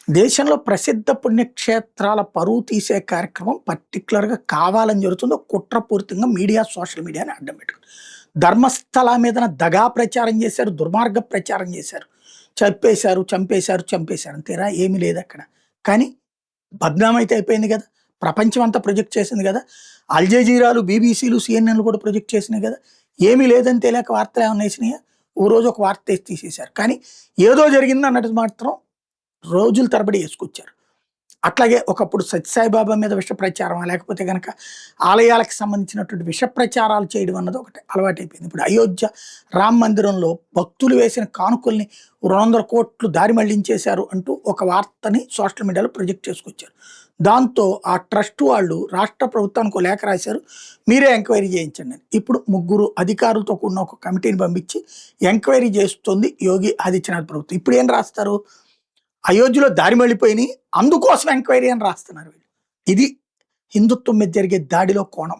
దేశంలో ప్రసిద్ధ పుణ్యక్షేత్రాల పరువు తీసే కార్యక్రమం పర్టికులర్‌గా కావాలని జరుగుతుంది. ఒక కుట్రపూరితంగా మీడియా, సోషల్ మీడియాని అడ్డం పెట్టుకొని. ధర్మస్థల మీదన దగా ప్రచారం చేశారు, దుర్మార్గ ప్రచారం చేశారు. చెప్పేశారు, చంపేశారు, చంపేశారు. అంతేరా ఏమీ లేదక్కడ. కానీ బద్నామైతే అయిపోయింది గదా! ప్రపంచం అంతా ప్రొజెక్ట్ చేసింది గదా! అల్ జజీరాలు, బీబీసీలు, సీఎన్ఎన్‌లు కూడా ప్రొజెక్ట్ చేసినాయి గదా! ఏమీ లేదని తెలియక వార్తలు ఏమన్నా ఏసినాయా? ఓ రోజు ఒక వార్త ఏసి తీసేశారు. కానీ ఏదో జరిగిందన్నది మాత్రం రోజుల తరబడి యేసుకొచ్చారు. అట్లాగే ఒకప్పుడు సత్యసాయిబాబా మీద విష ప్రచారమా, లేకపోతే గనక ఆలయాలకు సంబంధించినటువంటి విష ప్రచారాలు చేయడం అన్నది ఒకటి అలవాటైపోయింది. ఇప్పుడు అయోధ్య రామ మందిరంలో భక్తులు వేసిన కానుకల్ని 200 కోట్లు దారి మళ్లించేశారు అంటూ ఒక వార్తని సోషల్ మీడియాలో ప్రొజెక్ట్ చేసుకొచ్చారు. దాంతో ఆ ట్రస్ట్ వాళ్ళు రాష్ట్ర ప్రభుత్వానికి ఒక లేఖ రాశారు. మీరే ఎంక్వైరీ చేయించండి అని. ఇప్పుడు ముగ్గురు అధికారులతో కూడిన ఒక కమిటీని పంపించి ఎంక్వైరీ చేస్తుంది యోగి ఆదిత్యనాథ్ ప్రభుత్వం. ఇప్పుడు ఏం రాస్తారు? అయోధ్యలో దారి మళ్ళిపోయినాయి, అందుకోసం ఎంక్వైరీ అని రాస్తున్నారు వీళ్ళు. ఇది హిందుత్వం మీద జరిగే దాడిలో కోణం.